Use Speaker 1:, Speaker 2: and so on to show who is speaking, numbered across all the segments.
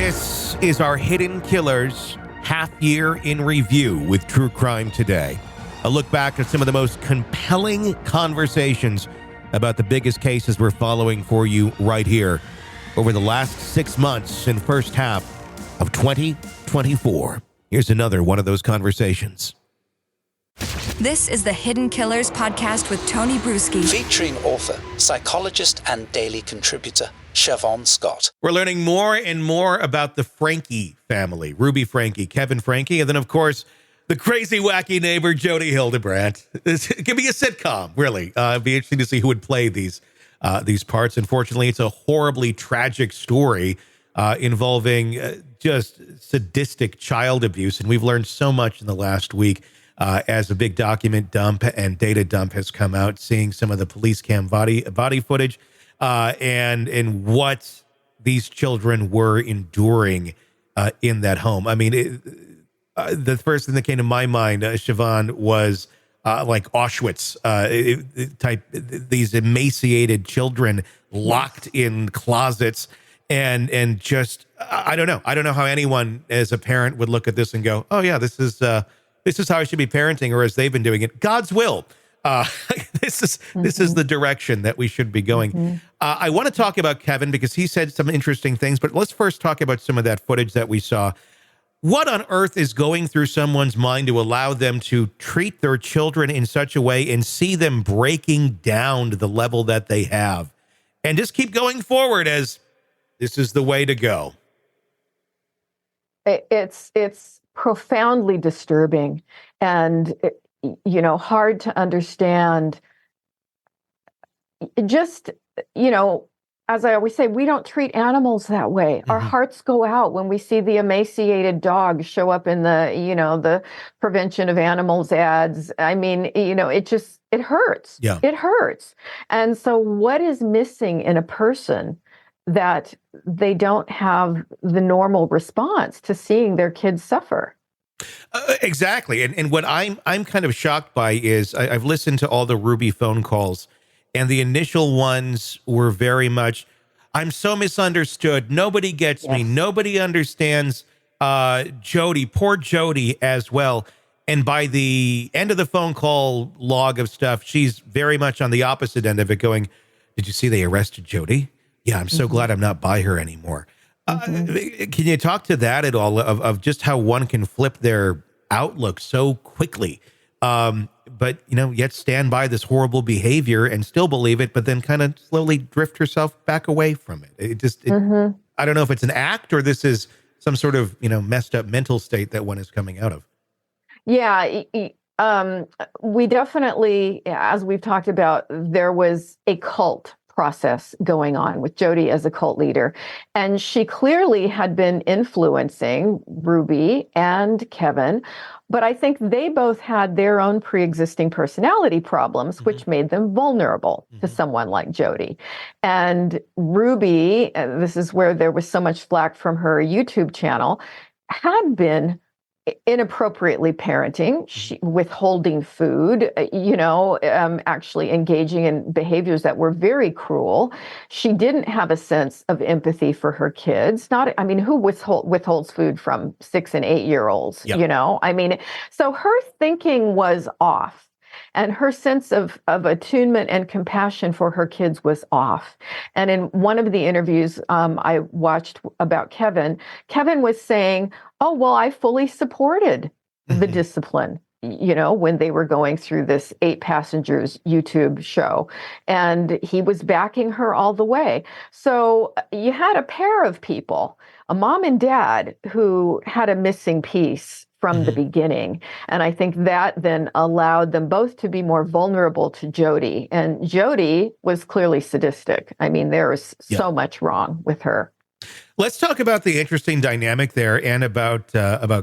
Speaker 1: This is our Hidden Killers half year in review with True Crime Today. A look back at some of the most compelling conversations about the biggest cases we're following for you right here over the last 6 months and first half of 2024. Here's another one of those conversations.
Speaker 2: This is the Hidden Killers podcast with Tony Brueski.
Speaker 3: Featuring author, psychologist, and daily contributor, Siobhan Scott.
Speaker 1: We're learning more and more about the Franke family, Ruby Franke, Kevin Franke, and then, of course, the crazy, wacky neighbor, Jodi Hildebrandt. It could be a sitcom, really. It'd be interesting to see who would play these parts. Unfortunately, it's a horribly tragic story involving just sadistic child abuse, and we've learned so much in the last week as a big document dump and data dump has come out, seeing some of the police cam body footage and what these children were enduring in that home. I mean, the first thing that came to my mind, Siobhan, was like Auschwitz type, these emaciated children locked in closets and just, I don't know. I don't know how anyone as a parent would look at this and go, oh yeah, this is how I should be parenting, or as they've been doing it. God's will. This is the direction that we should be going. I want to talk about Kevin because he said some interesting things, but let's first talk about some of that footage that we saw. What on earth is going through someone's mind to allow them to treat their children in such a way and see them breaking down to the level that they have and just keep going forward as this is the way to go?
Speaker 4: It's profoundly disturbing and, hard to understand. Just, as I always say, we don't treat animals that way. Our hearts go out when we see the emaciated dog show up in the prevention of animals ads. I mean, it hurts.
Speaker 1: Yeah.
Speaker 4: It hurts. And so what is missing in a person that they don't have the normal response to seeing their kids suffer?
Speaker 1: Exactly. And what I'm kind of shocked by is I've listened to all the Ruby phone calls, and the initial ones were very much, I'm so misunderstood. Nobody gets me. Nobody understands Jodi, poor Jodi as well. And by the end of the phone call log of stuff, she's very much on the opposite end of it going, did you see they arrested Jodi? Yeah, I'm so glad I'm not by her anymore. Can you talk to that at all of just how one can flip their outlook so quickly, but yet stand by this horrible behavior and still believe it, but then kind of slowly drift herself back away from it? I don't know if it's an act or this is some sort of messed up mental state that one is coming out of.
Speaker 4: Yeah, we definitely, as we've talked about, there was a cult process going on with Jodi as a cult leader. And she clearly had been influencing Ruby and Kevin, but I think they both had their own pre-existing personality problems, which made them vulnerable to someone like Jodi. And Ruby, this is where there was so much flack from her YouTube channel, had been inappropriately parenting, withholding food, actually engaging in behaviors that were very cruel. She didn't have a sense of empathy for her kids. Who withholds food from 6 and 8 year olds, so her thinking was off. And her sense of attunement and compassion for her kids was off. And in one of the interviews I watched about Kevin was saying, oh, well, I fully supported the discipline, when they were going through this 8 Passengers YouTube show. And he was backing her all the way. So you had a pair of people, a mom and dad, who had a missing piece from the beginning. And I think that then allowed them both to be more vulnerable to Jodi. And Jodi was clearly sadistic. I mean, there was so much wrong with her.
Speaker 1: Let's talk about the interesting dynamic there and about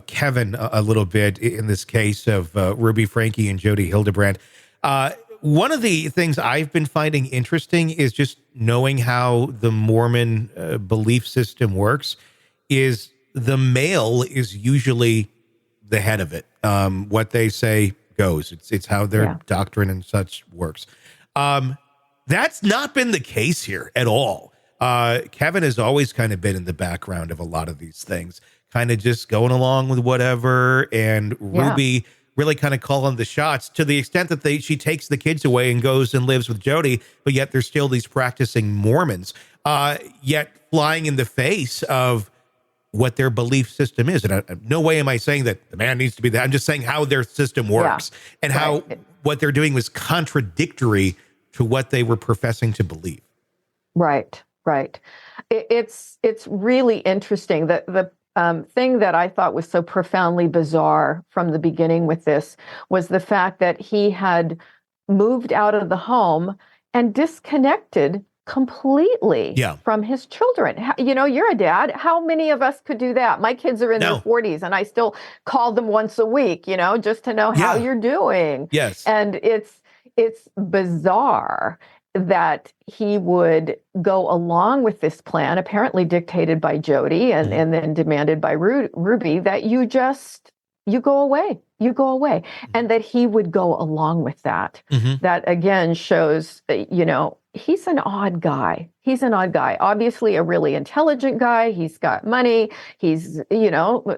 Speaker 1: Kevin a little bit in this case of Ruby Franke and Jodi Hildebrandt. One of the things I've been finding interesting is just knowing how the Mormon belief system works is the male is usually the head of it. What they say goes. It's how their doctrine and such works. That's not been the case here at all. Kevin has always kind of been in the background of a lot of these things, kind of just going along with whatever. And Ruby really kind of calling the shots to the extent that she takes the kids away and goes and lives with Jodi, but yet there's still these practicing Mormons, yet flying in the face of what their belief system is. And no way am I saying that the man needs to be that. I'm just saying how their system works and how what they're doing was contradictory to what they were professing to believe.
Speaker 4: Right. It's really interesting. The thing that I thought was so profoundly bizarre from the beginning with this was the fact that he had moved out of the home and disconnected completely from his children. You're a dad. How many of us could do that? My kids are in their 40s and I still call them once a week, just to know how you're doing.
Speaker 1: Yes.
Speaker 4: And it's bizarre that he would go along with this plan, apparently dictated by Jodi and then demanded by Ruby, that you go away, and that he would go along with that. That again shows, he's an odd guy. Obviously a really intelligent guy. He's got money. He's,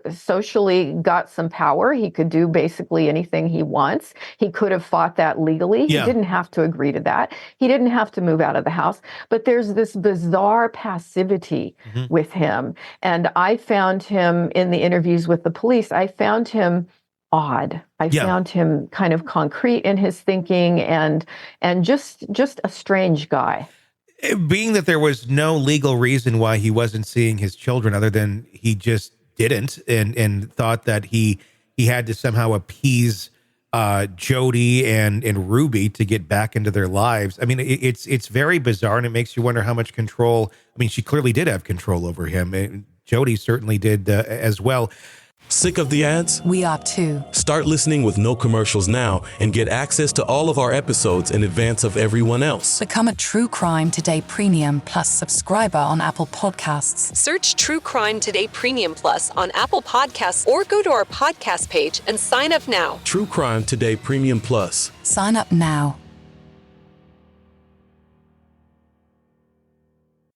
Speaker 4: socially got some power. He could do basically anything he wants. He could have fought that legally. He didn't have to agree to that. He didn't have to move out of the house. But there's this bizarre passivity with him. And I found him in the interviews with the police, I found him odd. I found him kind of concrete in his thinking and just a strange guy.
Speaker 1: Being that there was no legal reason why he wasn't seeing his children other than he just didn't and thought that he had to somehow appease Jodi and Ruby to get back into their lives. I mean, it's very bizarre, and it makes you wonder how much control. I mean, she clearly did have control over him. And Jodi certainly did as well.
Speaker 5: Sick of the ads?
Speaker 2: We are too.
Speaker 5: Start listening with no commercials now and get access to all of our episodes in advance of everyone else.
Speaker 2: Become a True Crime Today Premium Plus subscriber on Apple Podcasts.
Speaker 6: Search True Crime Today Premium Plus on Apple Podcasts or go to our podcast page and sign up now.
Speaker 5: True Crime Today Premium Plus.
Speaker 2: Sign up now.